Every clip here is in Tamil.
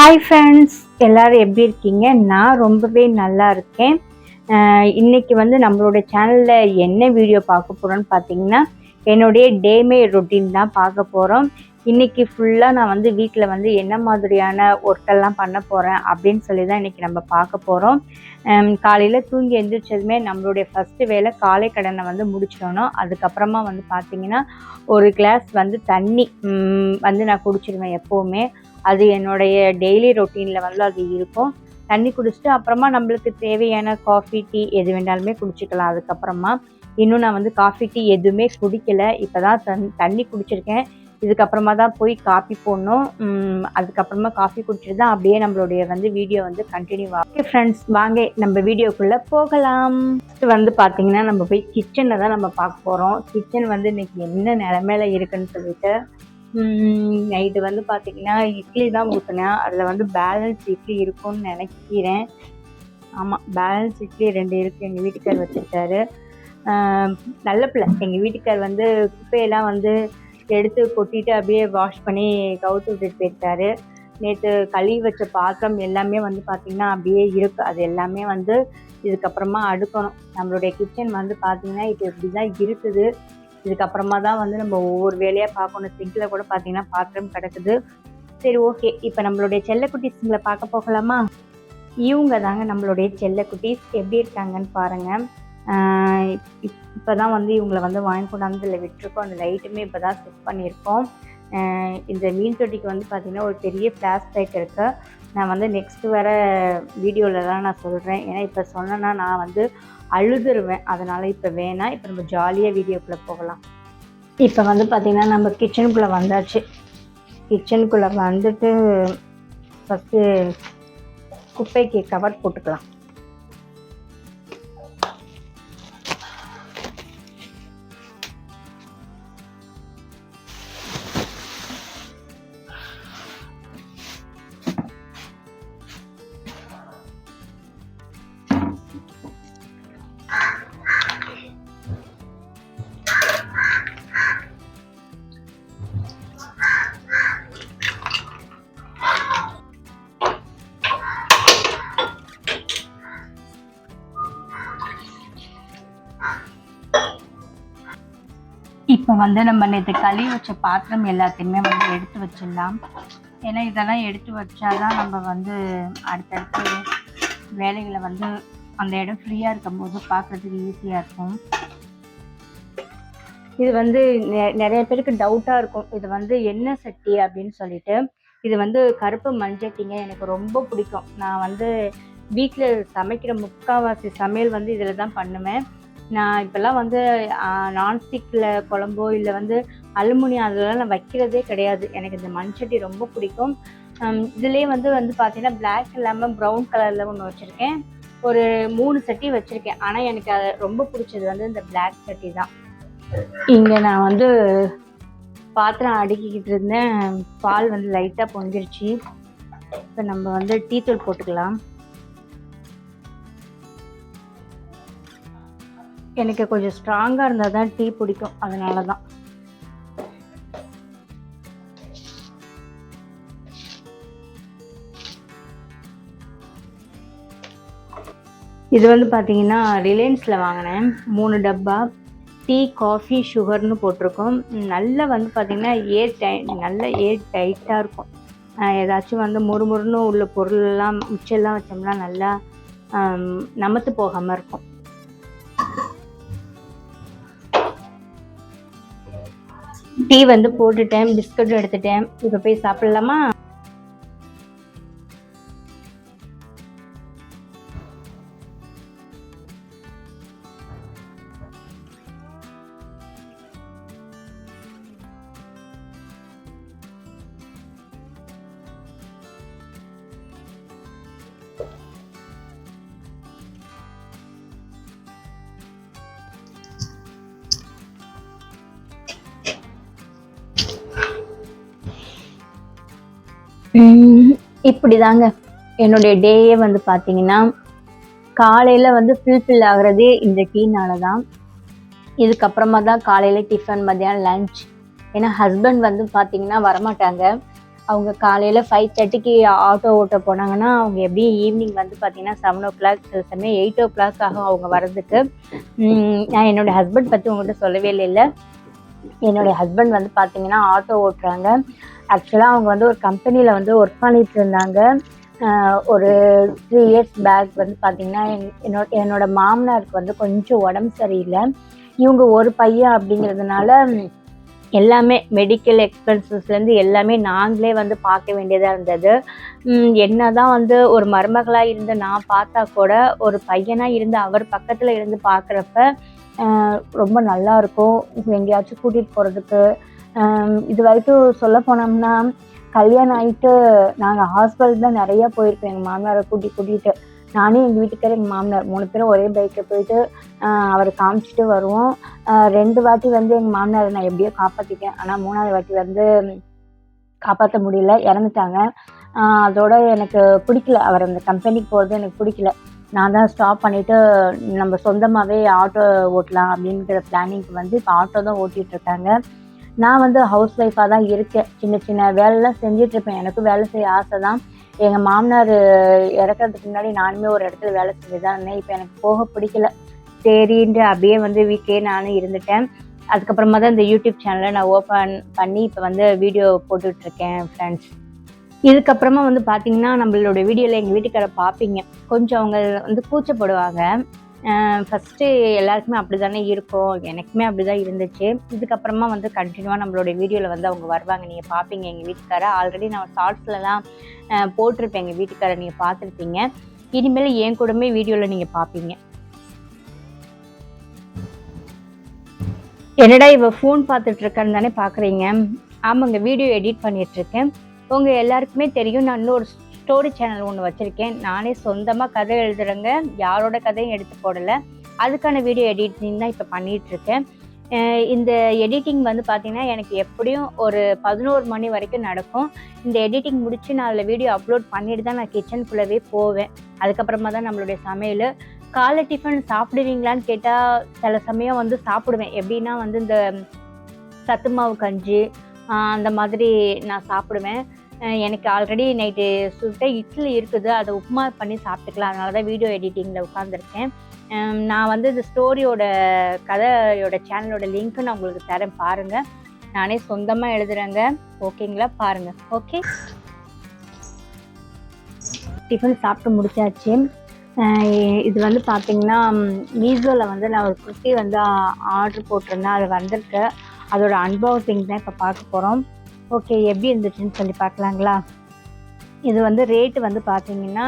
ஹாய் ஃப்ரெண்ட்ஸ், எல்லோரும் எப்படி இருக்கீங்க? நான் ரொம்பவே நல்லா இருக்கேன். இன்றைக்கி நம்மளோட சேனலில் என்ன வீடியோ பார்க்க போகிறோன்னு பார்த்தீங்கன்னா, என்னுடைய டேமே ரொட்டீன் தான் பார்க்க போகிறோம். இன்றைக்கி ஃபுல்லாக நான் வீட்டில் என்ன மாதிரியான ஒர்க்கெல்லாம் பண்ண போகிறேன் அப்படின்னு சொல்லி தான் இன்றைக்கி நம்ம பார்க்க போகிறோம். காலையில் தூங்கி எழுந்திரிச்சதுமே நம்மளுடைய ஃபஸ்ட்டு வேலை காலை கடனை முடிச்சிடணும். அதுக்கப்புறமா பார்த்திங்கன்னா ஒரு கிளாஸ் தண்ணி நான் குடிச்சிடுவேன் எப்போவுமே. அது என்னுடைய டெய்லி ரொட்டீனில் அது இருக்கும். தண்ணி குடிச்சிட்டு அப்புறமா நம்மளுக்கு தேவையான காஃபி, டீ எது வேணாலுமே குடிச்சிக்கலாம். அதுக்கப்புறமா இன்னும் நான் காஃபி, டீ எதுவுமே குடிக்கலை. இப்போ தான் தண்ணி குடிச்சிருக்கேன். இதுக்கப்புறமா தான் போய் காஃபி போடணும். அதுக்கப்புறமா காஃபி குடிச்சிட்டு தான் அப்படியே நம்மளுடைய வீடியோ கண்டினியூ ஆகும். ஓகே ஃப்ரெண்ட்ஸ், வாங்க நம்ம வீடியோக்குள்ளே போகலாம். ஃபஸ்ட்டு பார்த்தீங்கன்னா நம்ம போய் கிச்சனை தான் நம்ம பார்க்க போகிறோம். கிச்சன் இன்றைக்கி என்ன நிலமையில இருக்குன்னு சொல்லிட்டு நைட்டு பார்த்திங்கன்னா இட்லி தான் ஊற்றினேன். அதில் பேலன்ஸ் இட்லி இருக்கும்னு நினைக்கிறேன். ஆமாம், பேலன்ஸ் இட்லி 2 இருக்குது. எங்கள் வீட்டுக்கார் வச்சுருக்காரு. நல்ல பிள்ளை. எங்கள் வீட்டுக்கார் குப்பையெல்லாம் எடுத்து கொட்டிட்டு அப்படியே வாஷ் பண்ணி கவுத்து விட்டுட்டு போயிருக்காரு. நேற்று கழுவி வச்ச பாத்திரம் எல்லாமே பார்த்திங்கன்னா அப்படியே இருக்குது. அது எல்லாமே இதுக்கப்புறமா அடுக்கணும். நம்மளுடைய கிச்சன் பார்த்திங்கன்னா இப்போ இப்படி தான் இருக்குது. இதுக்கப்புறமா தான் நம்ம ஒவ்வொரு வேலையாக பார்க்கணும். சிங்கில் கூட பார்த்தீங்கன்னா பாத்திரம் கிடக்குது. சரி, ஓகே. இப்போ நம்மளுடைய செல்லக்குட்டீஸுங்களை பார்க்க போகலாமா? இவங்க தாங்க நம்மளுடைய செல்லக்குட்டீஸ். எப்படி இருக்காங்கன்னு பாருங்கள். இப்போ தான் இவங்களை வாங்கி கொண்டாந்து இதில் விட்டுருக்கோம். அந்த லைட்டுமே இப்போ தான் செட் பண்ணியிருக்கோம். இந்த மீன் தொட்டிக்கு பார்த்திங்கன்னா ஒரு பெரிய ஃப்ளாஷ் பேக் இருக்குது. நான் நெக்ஸ்ட்டு வர வீடியோவில் தான் நான் சொல்கிறேன். ஏன்னா இப்போ சொன்னேன்னா நான் அழுதுருவேன். அதனால் இப்போ வேணாம். இப்போ நம்ம ஜாலியாக வீடியோக்குள்ளே போகலாம். இப்போ பார்த்திங்கன்னா நம்ம கிச்சனுக்குள்ளே வந்தாச்சு. கிச்சனுக்குள்ளே வந்துட்டு ஃபஸ்ட்டு குப்பைக்கு கவர் போட்டுக்கலாம். இப்போ நம்ம நேற்று கழுவி வச்ச பாத்திரம் எல்லாத்தையுமே எடுத்து வச்சிடலாம். ஏன்னா இதெல்லாம் எடுத்து வச்சாதான் நம்ம அடுத்தடுத்து வேலைகளை அந்த இடம் ஃப்ரீயாக இருக்கும்போது பார்க்குறதுக்கு ஈஸியாக இருக்கும். இது நிறைய பேருக்கு டவுட்டாக இருக்கும். இது என்ன சட்டி அப்படின்னு சொல்லிட்டு. இது கருப்பு மண்சட்டிங்க. எனக்கு ரொம்ப பிடிக்கும். நான் வீட்டில் சமைக்கிற முக்கால்வாசி சமையல் இதில் தான் பண்ணுவேன். நான் இப்போல்லாம் நான்ஸ்டிக்கில் குழம்போ இல்லை அலுமினியம் அதெல்லாம் நான் வைக்கிறதே கிடையாது. எனக்கு இந்த மண்சட்டி ரொம்ப பிடிக்கும். இதுலேயே பார்த்தீங்கன்னா பிளாக் இல்லாமல் ப்ரௌன் கலரில் ஒன்று வச்சுருக்கேன். ஒரு 3 சட்டி வச்சுருக்கேன். ஆனால் எனக்கு அது ரொம்ப பிடிச்சது இந்த பிளாக் சட்டி தான். இங்கே நான் பாத்திரம் அடுக்கிக்கிட்டு இருந்தேன். பால் லைட்டாக பொங்கிருச்சு. இப்போ நம்ம டீ தூள் போட்டுக்கலாம். எனக்கு கொஞ்சம் ஸ்ட்ராங்காக இருந்தால் தான் டீ பிடிக்கும். அதனால தான். இது பார்த்தீங்கன்னா ரிலையன்ஸில் வாங்கினேன். 3 டப்பா. டீ, காஃபி, சுகர்னு போட்டிருக்கோம். நல்லா பார்த்தீங்கன்னா நல்ல ஏர் டைட்டாக இருக்கும். ஏதாச்சும் முறுமுறுன்னு உள்ள பொருளெல்லாம் மிச்செல்லாம் வச்சோம்னா நல்லா நமத்து போகாமல் இருக்கும். டீ போட்டுட்டேன். பிஸ்கட் எடுத்துட்டேன். இப்போ போய் சாப்பிடலாமா? இப்படி தாங்க என்னுடைய டேயே பார்த்தீங்கன்னா காலையில் ஃபில் ஆகுறதே இந்த டீனால தான். இதுக்கப்புறமா தான் காலையில் டிஃபன், மத்தியானம் லஞ்ச். ஏன்னா ஹஸ்பண்ட் பார்த்தீங்கன்னா வரமாட்டாங்க. அவங்க காலையில் 5:30க்கு ஆட்டோ ஓட்ட போனாங்கன்னா அவங்க எப்படியும் ஈவினிங் வந்து பார்த்தீங்கன்னா 7 o'clock, சில சமயம் 8 o'clock ஆகும் அவங்க வர்றதுக்கு. நான் என்னோடய ஹஸ்பண்ட் பற்றி உங்கள்கிட்ட சொல்லவே இல்லைல்ல. என்னுடைய ஹஸ்பண்ட் வந்து பார்த்தீங்கன்னா ஆட்டோ ஓட்டுறாங்க. ஆக்சுவலாக அவங்க வந்து ஒரு கம்பெனியில் வந்து ஒர்க் பண்ணிட்டு இருந்தாங்க. ஒரு 3 years பேக் வந்து பார்த்தீங்கன்னா என்னோட மாமனாருக்கு வந்து கொஞ்சம் உடம்பு சரியில்லை. இவங்க ஒரு பையன் அப்படிங்கிறதுனால எல்லாமே மெடிக்கல் எக்ஸ்பென்சஸ்லேருந்து எல்லாமே நாங்களே வந்து பார்க்க வேண்டியதாக இருந்தது. என்னதான் வந்து ஒரு மருமகளாக இருந்து நான் பார்த்தா கூட ஒரு பையனாக இருந்து அவர் பக்கத்தில் இருந்து பார்க்குறப்ப ரொம்ப நல்லாயிருக்கும். எங்கேயாச்சும் கூட்டிகிட்டு போகிறதுக்கு. இது வரைக்கும் சொல்ல போனோம்னா கல்யாணம் ஆகிட்டு நாங்கள் ஹாஸ்பிட்டல் தான் நிறையா போயிருக்கோம் எங்கள் மாமனாரை கூட்டிகிட்டு. நானே எங்கள் வீட்டுக்காரர் எங்கள் மாமனார் 3 பேரும் ஒரே பைக்கில் போயிட்டு அவரை காமிச்சிட்டு வருவோம். 2 வாட்டி வந்து எங்கள் மாமனாரை நான் எப்படியோ காப்பாற்றிட்டேன். ஆனால் 3வது வாட்டி வந்து காப்பாற்ற முடியல, இறந்துட்டாங்க. அதோட எனக்கு பிடிக்கல, அவர் அந்த கம்பெனிக்கு போகிறது எனக்கு பிடிக்கல. நான் தான் ஸ்டாப் பண்ணிவிட்டு நம்ம சொந்தமாகவே ஆட்டோ ஓட்டலாம் அப்படிங்கிற பிளானிங்க்கு வந்து இப்போ ஆட்டோ தான் ஓட்டிகிட்ருக்காங்க. நான் வந்து ஹவுஸ் ஒய்ஃபாக தான் இருக்கேன். சின்ன சின்ன வேலைலாம் செஞ்சிட்ருப்பேன். எனக்கும் வேலை செய்ய ஆசை தான். எங்கள் மாமனார் இறக்கிறதுக்கு முன்னாடி நானுமே ஒரு இடத்துல வேலை செஞ்சு தான் இருந்தேன். இப்போ எனக்கு போக பிடிக்கல. சரின்ட்டு அப்படியே வந்து வீட்லேயே நானும் இருந்துட்டேன். அதுக்கப்புறமா தான் இந்த யூடியூப் சேனலை நான் ஓப்பன் பண்ணி இப்போ வந்து வீடியோ போட்டுட்ருக்கேன் ஃப்ரெண்ட்ஸ். இதுக்கப்புறமா வந்து பார்த்தீங்கன்னா நம்மளோட வீடியோவில் எங்கள் வீட்டுக்காரை பார்ப்பீங்க. கொஞ்சம் அவங்க வந்து கூச்சப்படுவாங்க. ஃபஸ்ட்டு எல்லாருக்குமே அப்படி தானே இருக்கும், எனக்குமே அப்படி தான் இருந்துச்சு. இதுக்கப்புறமா வந்து கண்டினியூவாக நம்மளோட வீடியோவில் வந்து அவங்க வருவாங்க, நீங்கள் பார்ப்பீங்க எங்கள் வீட்டுக்காரை. ஆல்ரெடி நான் ஷார்ட்ஸ்லலாம் போட்டிருப்பேன் எங்கள் வீட்டுக்காரை, நீங்கள் பார்த்துருப்பீங்க. இனிமேல் என் கூடமே வீடியோவில் நீங்கள் பார்ப்பீங்க. என்னடா இவ ஃபோன் பார்த்துட்ருக்கேன்னு தானே பார்க்குறீங்க? ஆமாங்க, வீடியோ எடிட் பண்ணிகிட்ருக்கேன். உங்கள் எல்லாருக்குமே தெரியும் நான் இன்னொரு ஸ்டோரி சேனல் ஒன்று வச்சுருக்கேன். நானே சொந்தமாக கதை எழுதுகிறேங்க, யாரோட கதையும் எடுத்து போடலை. அதுக்கான வீடியோ எடிட்டிங் தான் இப்போ பண்ணிகிட்ருக்கேன். இந்த எடிட்டிங் வந்து பார்த்திங்கன்னா எனக்கு எப்படியும் ஒரு 11 மணி வரைக்கும் நடக்கும். இந்த எடிட்டிங் முடித்து நான் அதில் வீடியோ அப்லோட் பண்ணிட்டு தான் நான் கிச்சனுக்குள்ளவே போவேன். அதுக்கப்புறமா தான் நம்மளுடைய சமையல். காலை டிஃபன் சாப்பிடுவீங்களான்னு கேட்டால் சில சமயம் வந்து சாப்பிடுவேன். எப்படின்னா வந்து இந்த சத்து மாவு கஞ்சி அந்த மாதிரி நான் சாப்பிடுவேன். எனக்கு ஆல்ரெடி நைட்டு சுட்ட இட்லி இருக்குது, அதை உப்புமா பண்ணி சாப்பிட்டுக்கலாம். அதனால தான் வீடியோ எடிட்டிங்கில் உட்காந்துருக்கேன். நான் வந்து இந்த ஸ்டோரியோட கதையோட சேனலோட லிங்க்கு நான் உங்களுக்கு தரேன், பாருங்கள். நானே சொந்தமாக எழுதுகிறேங்க, ஓகேங்களா? பாருங்கள். ஓகே, டிஃபன் சாப்பிட்டு முடிச்சாச்சு. இது வந்து பார்த்திங்கன்னா மீஷோவில் வந்து நான் ஒரு குர்த்தி வந்து ஆர்டர் போட்டிருந்தேன், அது வந்திருக்கு. அதோட அன்பாக்சிங் தான் இப்போ பார்க்க போகிறோம். ஓகே, எப்படி இருந்துச்சுன்னு சொல்லி பார்க்கலாங்களா? இது வந்து ரேட்டு வந்து பார்த்தீங்கன்னா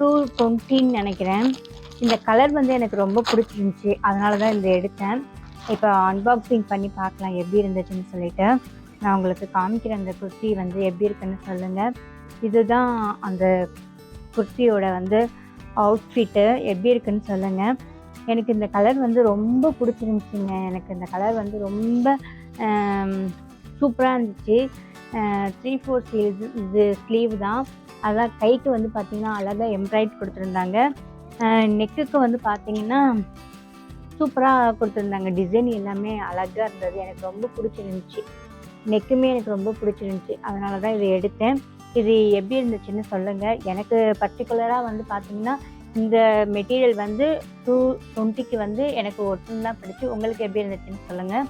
220 நினைக்கிறேன். இந்த கலர் வந்து எனக்கு ரொம்ப பிடிச்சிருந்துச்சி, அதனால தான் இந்த எடுத்தேன். இப்போ அன்பாக்சிங் பண்ணி பார்க்கலாம் எப்படி இருந்துச்சுன்னு சொல்லிட்டு. நான் உங்களுக்கு காமிக்கிறேன் அந்த குர்த்தி வந்து எப்படி இருக்குன்னு சொல்லுங்கள். இதுதான் அந்த குர்த்தியோட வந்து அவுட்ஃபிட்டு, எப்படி இருக்குன்னு சொல்லுங்கள். எனக்கு இந்த கலர் வந்து ரொம்ப பிடிச்சிருந்துச்சிங்க. எனக்கு இந்த கலர் வந்து ரொம்ப சூப்பராக இருந்துச்சு. 3/4 ஸ்லீவ், இது ஸ்லீவ் தான். அதான் கைக்கு வந்து பார்த்திங்கன்னா அழகாக எம்ப்ராய்ட் கொடுத்துருந்தாங்க. நெக்குக்கு வந்து பார்த்திங்கன்னா சூப்பராக கொடுத்துருந்தாங்க. டிசைன் எல்லாமே அழகாக இருந்தது, எனக்கு ரொம்ப பிடிச்சிருந்துச்சி. நெக்குமே எனக்கு ரொம்ப பிடிச்சிருந்துச்சி, அதனால தான் இதை எடுத்தேன். இது எப்படி இருந்துச்சுன்னு சொல்லுங்கள். எனக்கு பர்டிகுலராக வந்து பார்த்திங்கன்னா இந்த மெட்டீரியல் வந்து 220க்கு வந்து எனக்கு ஒட்டுன்னு தான் பிடிச்சி. உங்களுக்கு எப்படி இருந்துச்சுன்னு சொல்லுங்கள்.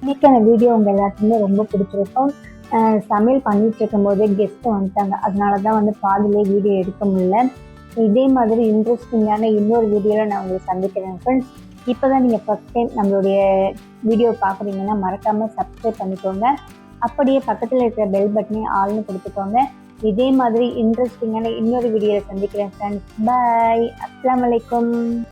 இன்னைக்கான வீடியோ உங்கள் எல்லாத்துக்குமே ரொம்ப பிடிச்சிருக்கும். சமையல் பண்ணிட்டு இருக்கும்போது கெஸ்ட்டு வந்துட்டாங்க, அதனால தான் வந்து பாதியிலே வீடியோ எடுக்க முடியல. இதே மாதிரி இன்ட்ரெஸ்டிங்கான இன்னொரு வீடியோவில் நான் உங்களை சந்திக்கிறேன் ஃப்ரெண்ட்ஸ். இப்போ தான் நீங்கள் ஃபஸ்ட் டைம் நம்மளுடைய வீடியோ பார்க்குறீங்கன்னா மறக்காமல் சப்ஸ்கிரைப் பண்ணிக்கோங்க. அப்படியே பக்கத்தில் இருக்கிற பெல் பட்டனையும் ஆல்னு கொடுத்துக்கோங்க. இதே மாதிரி இன்ட்ரெஸ்டிங்கான இன்னொரு வீடியோவில் சந்திக்கிறேன் ஃப்ரெண்ட்ஸ். பாய். அஸ்ஸலாமு அலைக்கும்.